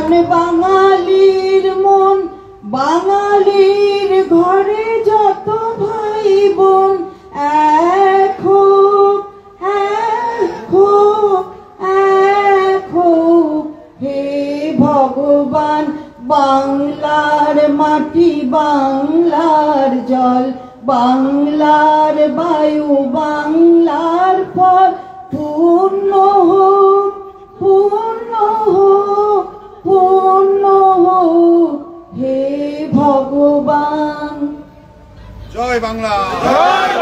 প্রাণ বাঙালির মন, বাঙালির ঘরে যত ভাই বোন, এক হোক, এক হোক, এক হোক হে ভগবান। বাংলার মাটি, বাংলার জল, বাংলার বায়ু, বাংলার ফল পূর্ণ হোক, পূর্ণ হোক, পূর্ণ হোক হে ভগবান। জয় বাংলা।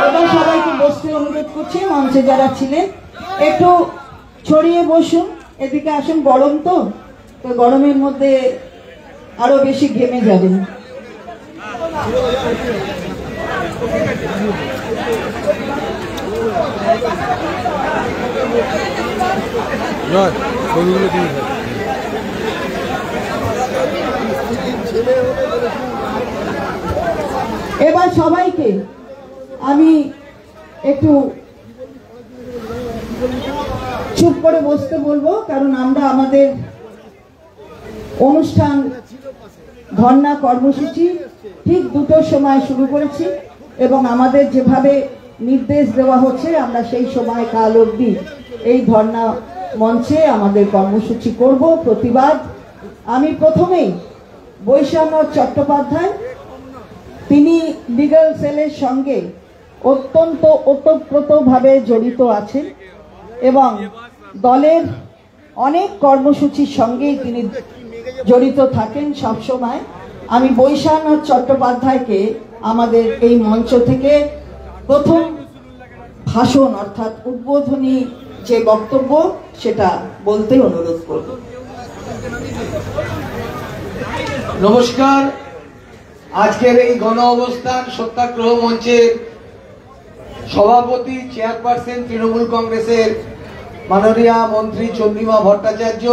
এবার সবাইকে বসতে অনুরোধ করছি। মঞ্চে যারা ছিলেন একটু ছড়িয়ে বসুন, এদিকে আসুন। গরম তো গরমের মধ্যে আরো বেশি ঘেমে যাবেন। এবার সবাইকে আমি একটু চুপ করে বসতে বলবো, কারণ আমরা আমাদের অনুষ্ঠান ধর্ণা কর্মসূচি ঠিক 2টোর সময় শুরু করেছি এবং আমাদের যেভাবে নির্দেশ দেওয়া হচ্ছে আমরা সেই সময় কাল অবধি এই ধর্ণা মঞ্চে আমাদের কর্মসূচি করব, প্রতিবাদ। আমি প্রথমেই বৈশাখ চট্টোপাধ্যায়, তিনি লিগ্যাল সেলের সঙ্গে অত্যন্ত ওতপ্রোতভাবে জড়িত আছেন এবং দলের অনেক কর্মসূচির সঙ্গেই তিনি জড়িত থাকেন সব সময়। আমি বৈশাখ চট্টোপাধ্যায়কে আমাদের এই মঞ্চ থেকে প্রথম ভাষণ অর্থাৎ উদ্বোধনী যে বক্তব্য সেটা বলতে অনুরোধ করব। নমস্কার। আজকের এই গণ অবস্থান সত্যাগ্রহ মঞ্চের সভাপতি, চেয়ারপারসন তৃণমূল কংগ্রেসের মাননীয়া মন্ত্রী চন্দ্রিমা ভট্টাচার্য,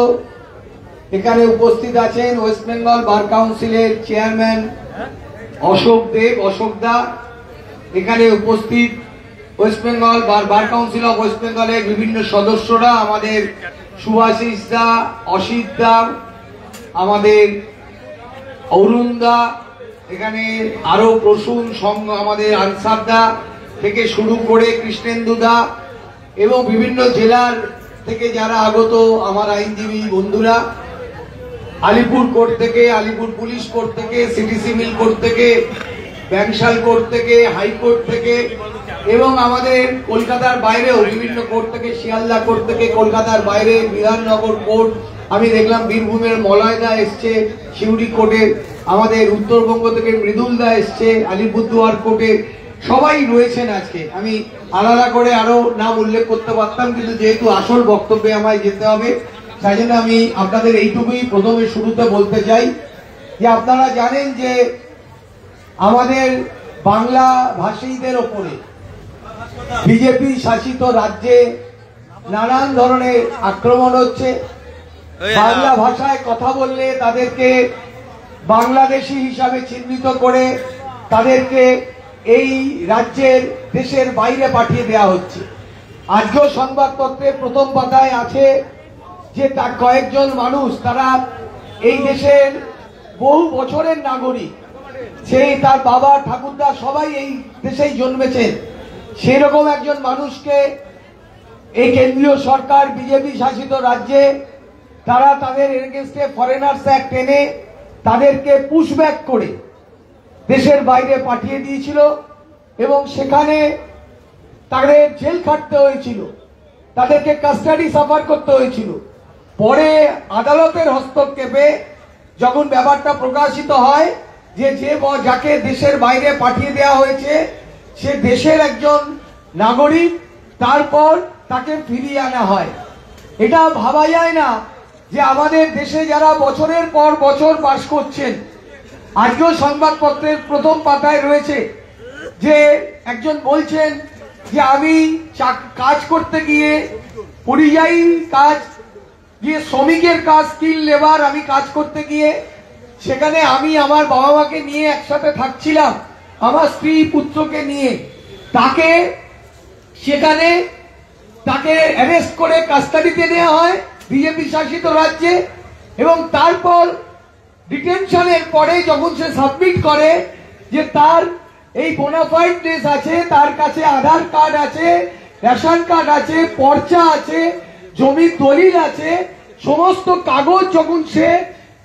এখানে উপস্থিত আছেন ওয়েস্ট বেঙ্গল বার কাউন্সিলের চেয়ারম্যান অশোক দেব, অশোকদা, এখানে উপস্থিত West Bengal bar council of West বেঙ্গলের বিভিন্ন সদস্যরা, আমাদের সুভাষিস দা, অসিত দা, আমাদের অরুণ দা, এখানে আরো প্রসূন সংঘ আমাদের আনসার দা থেকে শুরু করে কৃষ্ণেন্দু দা এবং বিভিন্ন জেলার থেকে যারা আগত আমার আইনজীবী বন্ধুরা, আলিপুর কোর্ট থেকে, আলিপুর পুলিশ কোর্ট থেকে, সিটি সিভিল কোর্ট থেকে, ব্যাংশাল কোর্ট থেকে, হাইকোর্ট থেকে এবং আমাদের কলকাতার বাইরেও বিভিন্ন কোর্ট থেকে, শিয়ালদা কোর্ট থেকে, কলকাতার বাইরে বিধাননগর কোর্ট, আমি দেখলাম বীরভূমের মলয়দা এসছে শিউড়ি কোর্টে, আমাদের উত্তরবঙ্গ থেকে মৃদুল দা এসছে আলিপুরদুয়ার কোর্টে, সবাই রয়েছেন আজকে। আমি আলাদা করে আরো নাম উল্লেখ করতে পারতাম, কিন্তু যেহেতু আসল বক্তব্যে আমায় যেতে হবে, তাই জন্য আমি আপনাদের এইটুকুই প্রথমে শুরুতে বলতে চাই যে আপনারা জানেন যে আমাদের বাংলা ভাষীদের ওপরে বিজেপি শাসিত রাজ্যে নানান ধরনের আক্রমণ হচ্ছে। বাংলা ভাষায় কথা বললে তাদেরকে বাংলাদেশি হিসাবে চিহ্নিত করে তাদেরকে এই রাজ্যের দেশের বাইরে পাঠিয়ে দেওয়া হচ্ছে। আজকেও সংবাদপত্রের প্রথম পাতায় আছে যে তার কয়েকজন মানুষ, তারা এই দেশের বহু বছরের নাগরিক, সেই তার বাবা ঠাকুরদা সবাই এই দেশেই জন্মেছেন, সেরকম একজন মানুষকে এই কেন্দ্রীয় সরকার বিজেপি শাসিত রাজ্যে তারা তাদের এগেইনস্টে ফরেনার্স অ্যাক্ট এনে তাদেরকে পুশব্যাক করে দেশের বাইরে পাঠিয়ে দিয়েছিল এবং সেখানে তাদের জেল খাটতে হয়েছিল, তাদেরকে কাস্টাডি সাফার করতে হয়েছিল। পরে আদালতের হস্তক্ষেপে যখন ব্যাপারটা প্রকাশিত হয় যে যাকে দেশের বাইরে পাঠিয়ে দেওয়া হয়েছে সে দেশের একজন নাগরিক, তারপর তাকে ফিরিয়ে আনা হয়। এটা ভাবা যায় না যে আমাদের দেশে যারা বছরের পর বছর বাস করছেন, আজকেও সংবাদপত্রের প্রথম পাতায় রয়েছে যে একজন বলছেন যে আমি কাজ করতে গিয়ে পরিযায়ী কাজ, যে শ্রমিকের কাজ, স্কিল লেবার, আমি কাজ করতে গিয়ে সেখানে আমি আমার বাবা মাকে নিয়ে একসাথে থাকছিলাম, আমার স্ত্রী পুত্রকে নিয়ে, তাকে সেখানে তাকে অ্যারেস্ট করে কাস্টাডিতে নেওয়া হয় বিজেপি শাসিত রাজ্যে এবং তারপর ডিটেনশনের পরে যখন সে সাবমিট করে যে তার এই বোনাফাইডনেস আছে, তার কাছে আধার কার্ড আছে, রেশন কার্ড আছে, পর্চা আছে, জমির দলিল আছে, সমস্ত কাগজ যখন সে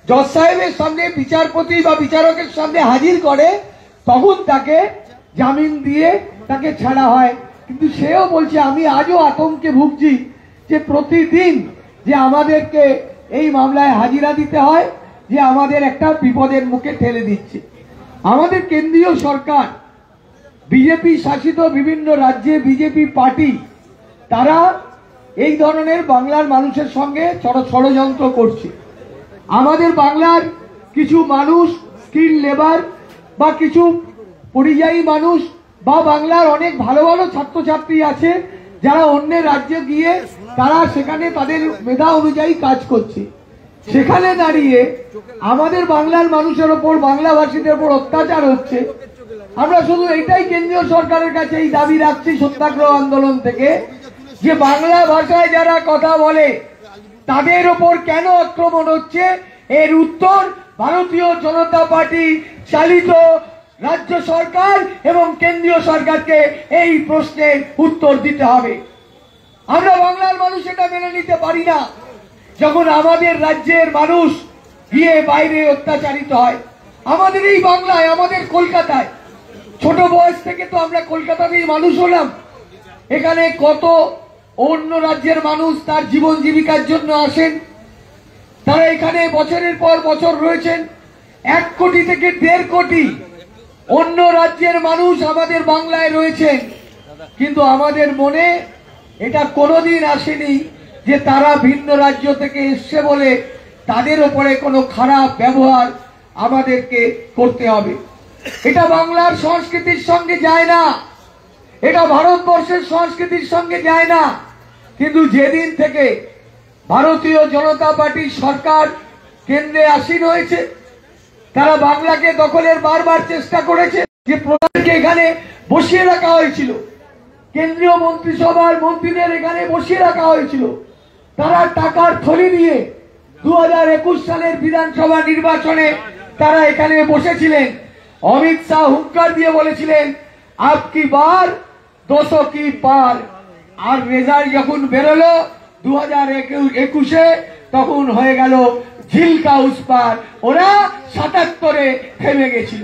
জজ সাহেবের সামনে বিচারপতি বা বিচারকের সামনে হাজির করে তখন তাকে জামিন দিয়ে তাকে ছাড়া হয়। কিন্তু সেও বলছে আমি আজও আতঙ্কে ভুগছি যে প্রতিদিন যে আমাদেরকে এই মামলায় হাজিরা দিতে হয়, যে আমাদের একটা বিপদের মুখে ঠেলে দিচ্ছে। আমাদের কেন্দ্রীয় সরকার, বিজেপি শাসিত বিভিন্ন রাজ্যে বিজেপি পার্টি, তারা এই ধরনের বাংলার মানুষের সঙ্গে ষড়যন্ত্র করছে। আমাদের বাংলার কিছু মানুষ, স্কিল লেবার বা কিছু পরিযায়ী মানুষ বা বাংলার অনেক ভালো ভালো ছাত্রছাত্রী আছে যারা অন্যের রাজ্যে গিয়ে তারা সেখানে তাদের মেধা অনুযায়ী কাজ করছে। সেখানে দাঁড়িয়ে আমাদের বাংলার মানুষের ওপর, বাংলাভাষীদের ওপর অত্যাচার হচ্ছে। আমরা শুধু এটাই কেন্দ্রীয় সরকারের কাছে এই দাবি রাখছি সত্যাগ্রহ আন্দোলন থেকে, যে বাংলা ভাষায় যারা কথা বলে তাদের ওপর কেন আক্রমণ হচ্ছে, এর উত্তর ভারতীয় জনতা পার্টি চালিত রাজ্য সরকার এবং কেন্দ্রীয় সরকারকে এই প্রশ্নের উত্তর দিতে হবে। আমরা বাংলার মানুষ এটা মেনে নিতে পারি না যখন আমাদের রাজ্যের মানুষ গিয়ে বাইরে অত্যাচারিত হয়। আমাদের এই বাংলায়, আমাদের কলকাতায়, ছোট বয়স থেকে তো আমরা কলকাতাতেই মানুষ হলাম। এখানে কত অন্য রাজ্যের মানুষ তার জীবন জীবিকার জন্য আসেন, তারা এখানে বছরের পর বছর রয়েছেন। 1 কোটি থেকে 1.5 কোটি অন্য রাজ্যের মানুষ আমাদের বাংলায় রয়েছেন, কিন্তু আমাদের মনে এটা কোনোদিন আসেনি যে তারা ভিন্ন রাজ্য থেকে এসছে বলে তাদের উপরে কোনো খারাপ ব্যবহার আমাদেরকে করতে হবে। এটা বাংলার সংস্কৃতির সঙ্গে যায় না, এটা ভারতবর্ষের সংস্কৃতির সঙ্গে যায় না। কিন্তু যেদিন থেকে ভারতীয় জনতা পার্টির সরকার কেন্দ্রে আসীন হয়েছে, তারা বাংলাকে দখলের বারবার চেষ্টা করেছে। যে প্রধানকে এখানে বসিয়ে রাখা হয়েছিল, কেন্দ্রীয় মন্ত্রিসভার মন্ত্রীদের এখানে বসিয়ে রাখা হয়েছিল, তারা টাকার থলি দিয়ে 2021 সালের বিধানসভা নির্বাচনে তারা এখানে বসেছিলেন। অমিত শাহ হুঙ্কার দিয়ে বলেছিলেন আপকি বার 200 কি পার। আর রেজাল্ট যখন বেরোলো 2021-এ, তখন হয়ে গেল ঝিলকা উস পার। ওরা 77-এ থেমে গেছিল,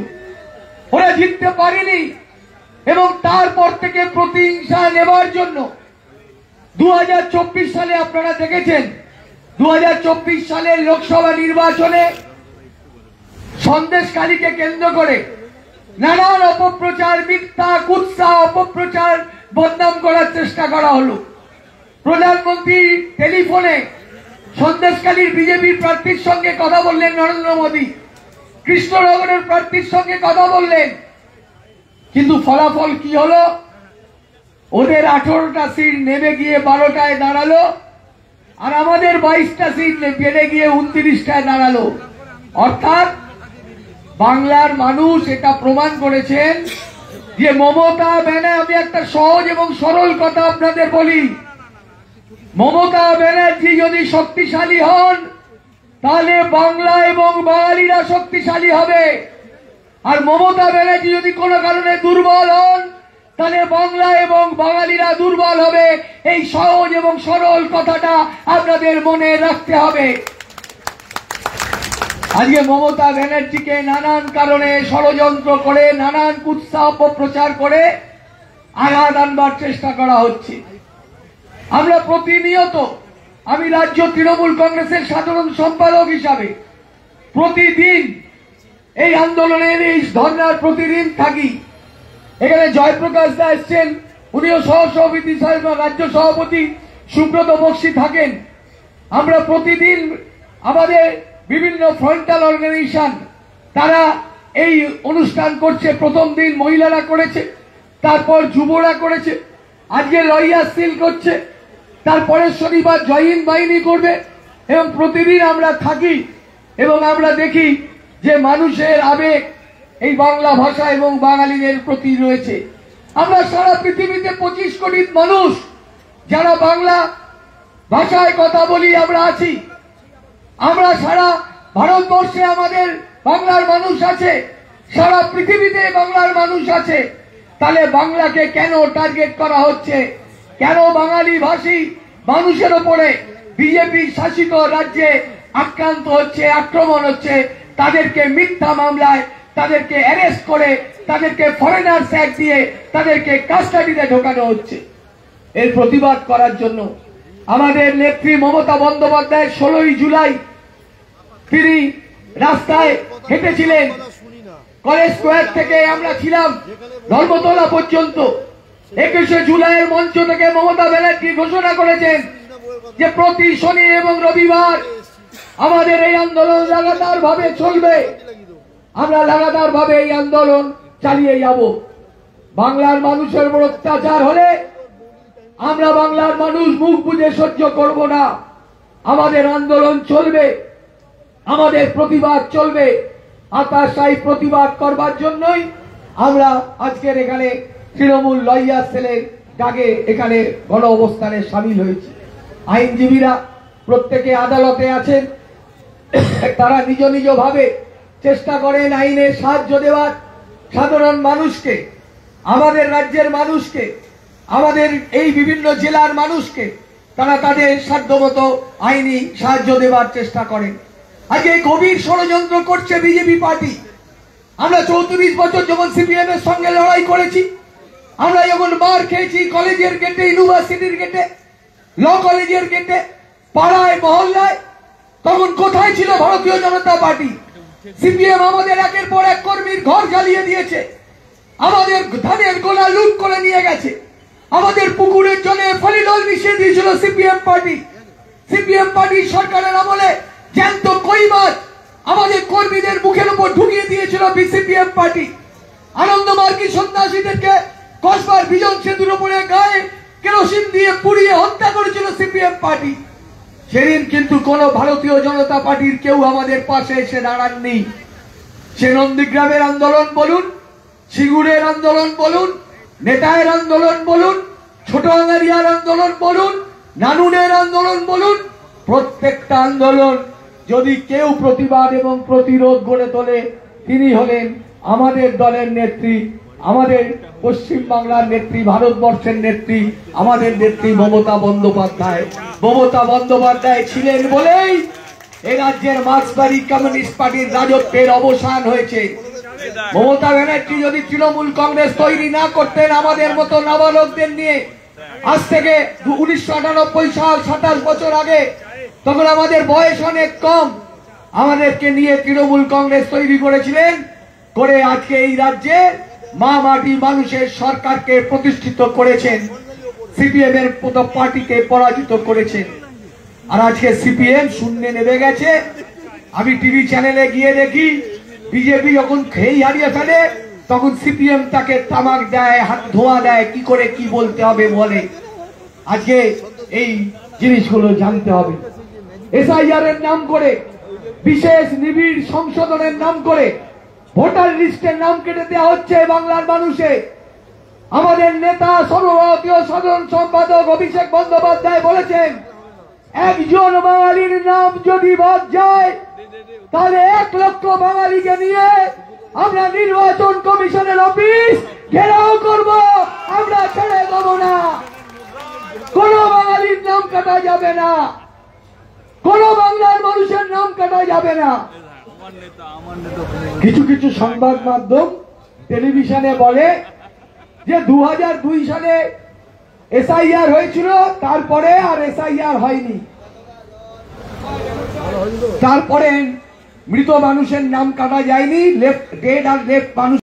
ওরা জিততে পারেনি। এবং তারপর থেকে প্রতিহিংসা নেবার জন্য 2024 সালে আপনারা দেখেছেন, 2024 সালের লোকসভা নির্বাচনে সন্দেশখালীকে কেন্দ্র করে নানান অপপ্রচার, মিথ্যা কুৎসা অপপ্রচার, বদনাম করার চেষ্টা করা হলো। প্রধানমন্ত্রী টেলিফোনে সন্দেশখালীর বিজেপির প্রার্থীর সঙ্গে কথা বললেন নরেন্দ্র মোদী, কৃষ্ণনগরের প্রার্থীর সঙ্গে কথা বললেন, কিন্তু ফলাফল কি হলো? ওদের 18টা সিট নেমে গিয়ে 12টায় দাঁড়ালো, আর আমাদের 22টা সিট বেড়ে গিয়ে 29টায় দাঁড়ালো। অর্থাৎ বাংলার মানুষ এটা প্রমাণ করেছেন যে মমতা ব্যানার্জি, আমি একটা সহজ এবং সরল কথা আপনাদের বলি, মমতা ব্যানার্জি যদি শক্তিশালী হন তাহলে বাংলা এবং বাঙালিরা শক্তিশালী হবে। আর মমতা ব্যানার্জি যদি কোনো কারণে দুর্বল হন তাহলে বাংলা এবং বাঙালিরা দুর্বল হবে। এই সহজ এবং সরল কথাটা আপনাদের মনে রাখতে হবে। আজকে মমতা ব্যানার্জিকে নানান কারণে ষড়যন্ত্র করে, নানান কুৎসা অপপ্রচার করে আঘাত আনবার চেষ্টা করা হচ্ছে। আমরা প্রতিনিয়ত, আমি রাজ্য তৃণমূল কংগ্রেসের সাধারণ সম্পাদক হিসাবে প্রতিদিন এই আন্দোলনের, এই ধর্নার প্রতিদিন থাকি। এখানে জয়প্রকাশ দা এসছেন, উনিও সহসভাপতি, রাজ্য সভাপতি সুব্রত বক্সী থাকেন। আমরা প্রতিদিন আমাদের বিভিন্ন ফ্রন্টাল অর্গানাইজেশন তারা এই অনুষ্ঠান করছে। প্রথম দিন মহিলারা করেছে, তারপর যুবরা করেছে, আজকে লরিয়া সিল করছে, তারপরে শনিবার জয়হিন্দ বাহিনী করবে। এবং প্রতিদিন আমরা থাকি এবং আমরা দেখি যে মানুষের আবেগ এই বাংলা ভাষা এবং বাঙালিদের প্রতি রয়েছে। আমরা সারা পৃথিবীতে 25 কোটি মানুষ যারা বাংলা ভাষায় কথা বলি আমরা আছি। আমরা সারা ভারতবর্ষে আমাদের বাংলার মানুষ আছে, সারা পৃথিবীতে বাংলার মানুষ আছে, তাহলে বাংলাকে কেন টার্গেট করা হচ্ছে? কেন বাঙালি ভাষী মানুষের উপরে বিজেপি শাসিত রাজ্যে আক্রান্ত হচ্ছে, আক্রমণ হচ্ছে? তাদেরকে মিথ্যা মামলায় তাদেরকে অ্যারেস্ট করে, তাদেরকে ফরেনার্স অ্যাক্ট দিয়ে তাদেরকে কাস্টাডিতে ঢোকানো হচ্ছে। এর প্রতিবাদ করার জন্য আমাদের নেত্রী মমতা বন্দ্যোপাধ্যায় 16ই জুলাই তিনি রাস্তায় হেঁটেছিলেন। কলেজ স্কোয়ার থেকে আমরা ছিলাম ধর্মতলা পর্যন্ত। 21শে জুলাইয়ের মঞ্চ থেকে মমতা ব্যানার্জি ঘোষণা করেছেন যে প্রতি শনি এবং রবিবার আমাদের এই আন্দোলন লাগাতার ভাবে চলবে। আমরা লাগাতার ভাবে এই আন্দোলন চালিয়ে যাব। বাংলার মানুষের উপর অত্যাচার হলে আমরা বাংলার মানুষ মুখ বুজে সহ্য করব না। আমাদের আন্দোলন চলবে, আমাদের প্রতিবাদ চলবে। আতাশায়ী প্রতিবাদ করবার জন্যই আমরা আজকের এখানে তৃণমূল লয়ার সেলের ডাকে এখানে গণ অবস্থানে সামিল হয়েছি। আইনজীবীরা প্রত্যেকে আদালতে আছেন, তারা নিজ নিজ ভাবে চেষ্টা করেন আইনের সাহায্য দেওয়ার। সাধারণ মানুষকে, আমাদের রাজ্যের মানুষকে, আমাদের এই বিভিন্ন জেলার মানুষকে তারা তাদের সাধ্যমতো আইনি সাহায্য দেওয়ার চেষ্টা করেন। আজকে গভীর ষড়যন্ত্র করছে বিজেপি পার্টি। আমরা 34 বছর যখন সিপিএম এর সঙ্গে লড়াই করেছি, আমরা যখন মার খেয়েছি কলেজের গেটে, ইউনিভার্সিটির গেটে, ল কলেজের গেটে, পাড়ায় মহল্লায়, তখন কোথায় ছিল ভারতীয় জনতা পার্টি? সিপিএম আমাদের একের পর এক কর্মীর ঘর জ্বালিয়ে দিয়েছে, আমাদের ধানের গোলা লুট করে নিয়ে গেছে, আমাদের পুকুরের জলে ফলিডল মিশিয়ে দিয়েছিল সিপিএম পার্টি। সিপিএম পার্টি সরকারের আমলে জ্যান্ত কই মাছ আমাদের কর্মীদের মুখের উপর ঢুকিয়ে দিয়েছিল সিপিএম পার্টি। আনন্দমার্গী সন্ন্যাসীদেরকে কসবার বিজন সেতুর উপরে গায়ে কেরোসিন দিয়ে পুড়িয়ে হত্যা করেছিল সিপিএম পার্টি। সেদিন কিন্তু কোন ভারতীয় জনতা পার্টির কেউ আমাদের পাশে এসে দাঁড়াননি। সে নন্দীগ্রামের আন্দোলন বলুন, সিঙ্গুরের আন্দোলন বলুন, নেতায়ের আন্দোলন বলুন, ছোট আঙ্গারিয়ার আন্দোলন বলুন, নানুনের আন্দোলন বলুন, প্রত্যেকটা আন্দোলন যদি কেউ প্রতিবাদ এবং প্রতিরোধ গড়ে তোলে, তিনি হলেন আমাদের দলের নেত্রী, আমাদের পশ্চিম বাংলার নেত্রী, ভারতবর্ষের নেত্রী, আমাদের নেত্রী মমতা বন্দ্যোপাধ্যায়। মমতা বন্দ্যোপাধ্যায় ছিলেন বলেই এ রাজ্যের মার্ক্সবাদী কমিউনিস্ট পার্টির রাজত্বের অবসান হয়েছে। মমতা ব্যানার্জি যদি তৃণমূল কংগ্রেস তৈরি না করতেন আমাদের মতো নাবালকদের নিয়ে, আজ থেকে 1998 সাল 27 বছর আগে, তখন আমাদের বয়স অনেক কম, আমাদেরকে নিয়ে তৃণমূল কংগ্রেস তৈরি করেছিলেন, করে আজকে এই রাজ্যে মা মাটি মানুষের সরকারকে প্রতিষ্ঠিত করেছেন, সিপিএম এর মতো পার্টিকে পরাজিত করেছেন। আর আজকে সিপিএম শূন্যে নেমে গেছে। আমি টিভি চ্যানেলে গিয়ে দেখি বিজেপি যখন খেই হারিয়ে ফেলে তখন সিপিএম তাকে তামাক দেয়, হাত ধোয়া দেয়, কি করে কি বলতে হবে বলে। আজকে এই জিনিসগুলো জানতে হবে। এসআইআর এর নাম করে, বিশেষ নিবিড় সংশোধনের নাম করে ভোটার লিস্টের নাম কেটে দেওয়া হচ্ছে বাংলার মানুষের। আমাদের নেতা সর্বভারতীয় সাধারণ সম্পাদক অভিষেক বন্দ্যোপাধ্যায় বলেছেন, একজন বাঙালির নাম যদি বাদ যায় তাহলে 1 লক্ষ বাঙালিকে নিয়ে আমরা নির্বাচন কমিশনের অফিস ঘেরাও করব, আমরা ছেড়ে দেব না। কোন বাঙালির নাম কাটা যাবে না, কোন বাংলার মানুষের নাম কাটা যাবে না। কিছু কিছু সংবাদ মাধ্যম টেলিভিশনে বলে যে 2002 সালে এসআইআর হয়েছিল, তারপরে আর এসআইআর হয়নি, তারপরে মৃত মানুষের নাম কাটা যায়নি, লেফট ডেড আর লেফট মানুষ